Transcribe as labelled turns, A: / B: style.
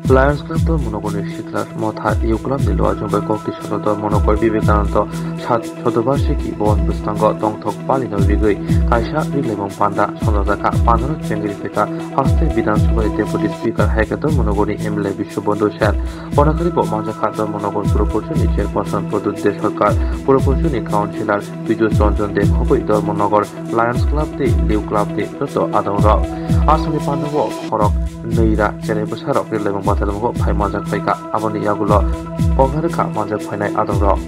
A: Lions club দল মনোগরের শিখলার মথা you club নিল আজমবাই কক্তি সদর মনোগর বিবেকানন্দ শতবার্ষিকী বন বুস্তাঙ্গ দংথক পালিনো বিগৈ কাইসা রিল এবং পান্ডা সন্দাকা পান্ডানো চেঙ্গিরি ফেকা হস্তে বিধানসভায় ডেপুটি স্পিকার হাইকাদর মনোগরি এমএলএ বিশ্ববন্ধু স্যার বনাখালিব মাজাখা দল মনোগর পুরপরিষদ চেয়ারপারসন প্রদুত দে সরকার পুরপরিষদ কাউন্সিলর পীযুষ রঞ্জন দে খবৈ দল মনোগর লায়ন্স ক্লাব দে লিউ ক্লাব দে যত আদৌর আসলে পান্ডব খরক নৈরা চেনে বসারক রিল এবং বাতাদমগ ভাই মাজak faika aboni yagulo pogharka majak fainai adong rok